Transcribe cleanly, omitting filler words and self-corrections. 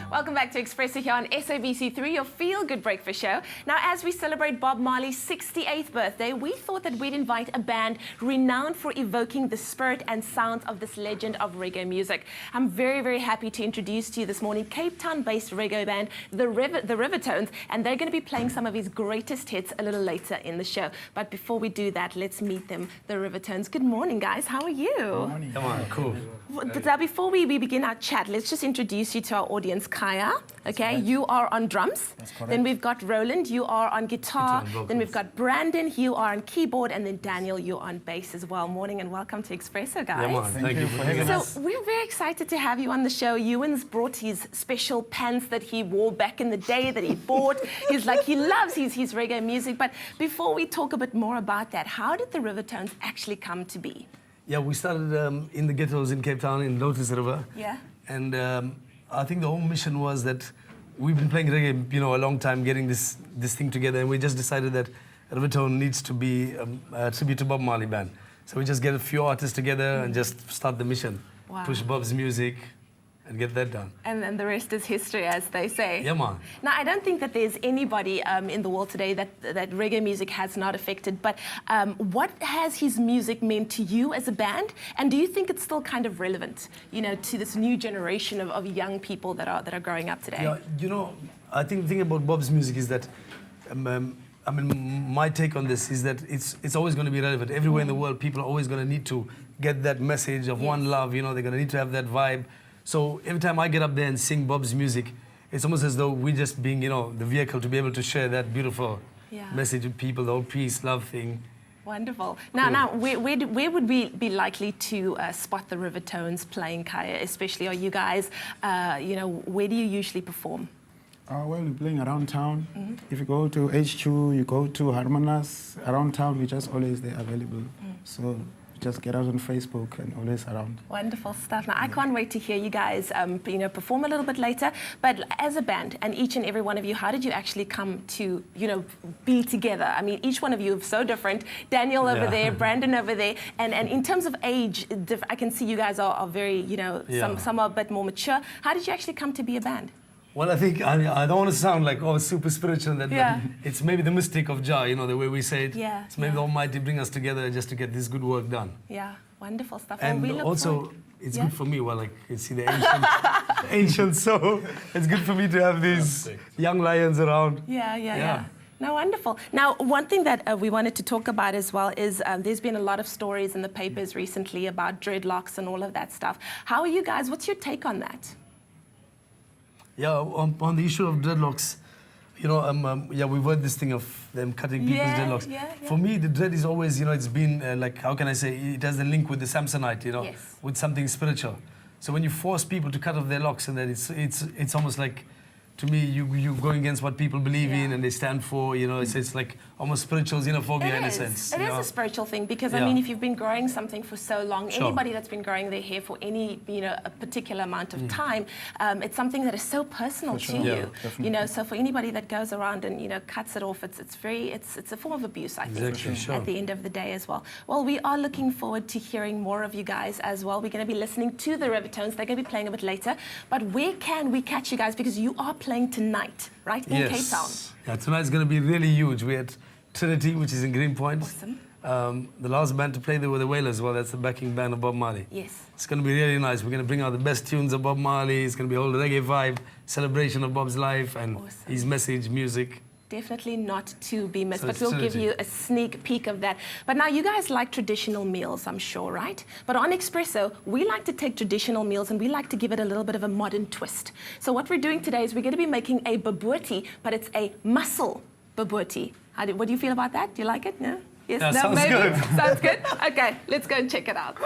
Welcome back to Expresso here on SABC3, your feel-good breakfast show. Now, as we celebrate Bob Marley's 68th birthday, we thought that we'd invite a band renowned for evoking the spirit and sounds of this legend of reggae music. I'm very, very happy to introduce to you this morning Cape Town-based reggae band, the Rivertones, and they're going to be playing some of his greatest hits a little later in the show. But before we do that, let's meet them, the Rivertones. Good morning, guys. How are you? Good morning. Come on, cool. But before we begin our chat, let's just introduce you to our audience. Khaya, okay, right. You are on drums. That's correct. Then we've got Roland, you are on guitar. Then we've got Brandon, you are on keyboard, and then Daniel, you're on bass as well. Morning and welcome to Expresso, guys. Yeah, man. Thank you for having us. So we're very excited to have you on the show. Ewan's brought his special pants that he wore back in the day that he bought. He loves his reggae music. But before we talk a bit more about that, how did the Rivertones actually come to be? Yeah, we started in the ghettos in Cape Town, in Lotus River. Yeah. And I think the whole mission was that we've been playing reggae, a long time, getting this thing together, and we just decided that Rivertone needs to be a tribute to Bob Marley band. So we just get a few artists together and just start the mission. Wow. Push Bob's music and get that done. And then the rest is history, as they say. Yeah, man. Now, I don't think that there's anybody in the world today that reggae music has not affected, but what has his music meant to you as a band? And do you think it's still kind of relevant, to this new generation of young people that are growing up today? Yeah, I think the thing about Bob's music is that, my take on this is that it's always going to be relevant. Everywhere in the world, people are always going to need to get that message of one love, they're going to need to have that vibe. So every time I get up there and sing Bob's music, it's almost as though we're just being, the vehicle to be able to share that beautiful message with people, the whole peace, love thing. Wonderful. Now, where would we be likely to spot the Rivertones playing, Khaya? Especially, are you guys, where do you usually perform? Well, we're playing around town. Mm-hmm. If you go to HQ, you go to Harmonas, around town, we're just always there available. So just get out on Facebook and always around. Wonderful stuff. Now, I can't wait to hear you guys, perform a little bit later. But as a band, and each and every one of you, how did you actually come to, be together? I mean, each one of you is so different. Daniel over there, Brandon over there, and in terms of age, I can see you guys are very, some are a bit more mature. How did you actually come to be a band? Well, I think, I don't want to sound like, super spiritual, but it's maybe the mystic of Jah, the way we say it. Yeah. It's maybe the Almighty bring us together just to get this good work done. Yeah, wonderful stuff. And well, we also, it's good for me, you see the ancient soul. It's good for me to have these young lions around. Yeah. No, wonderful. Now, one thing that we wanted to talk about as well is there's been a lot of stories in the papers recently about dreadlocks and all of that stuff. How are you guys? What's your take on that? Yeah, on the issue of dreadlocks, we've heard this thing of them cutting people's dreadlocks. Yeah. For me, the dread is always, it's been how can I say, it has a link with the Samsonite, with something spiritual. So when you force people to cut off their locks, and then it's almost like, to me, you're going against what people believe in and they stand for, it's like almost spiritual xenophobia in a sense. It is a spiritual thing because, I mean, if you've been growing something for so long, anybody that's been growing their hair for any, a particular amount of time, it's something that is so personal to you. So for anybody that goes around and, cuts it off, it's a form of abuse, I think, at the end of the day as well. Well, we are looking forward to hearing more of you guys as well. We're going to be listening to the Rivertones. They're going to be playing a bit later. But where can we catch you guys? Because you are playing tonight, right, in Cape Town. Yeah, tonight's going to be really huge. We're at Trinity, which is in Greenpoint. Awesome. The last band to play there were the Wailers. Well, that's the backing band of Bob Marley. Yes. It's going to be really nice. We're going to bring out the best tunes of Bob Marley. It's going to be a whole reggae vibe, celebration of Bob's life and his message, music. Definitely not to be missed, but we'll give you a sneak peek of that. But now, you guys like traditional meals, I'm sure, right? But on Expresso, we like to take traditional meals and we like to give it a little bit of a modern twist. So what we're doing today is we're going to be making a bobotie, but it's a mussel bobotie. What do you feel about that? Do you like it? No? Yes? Yeah, no? sounds Maybe? good. Sounds good? Okay, let's go and check it out.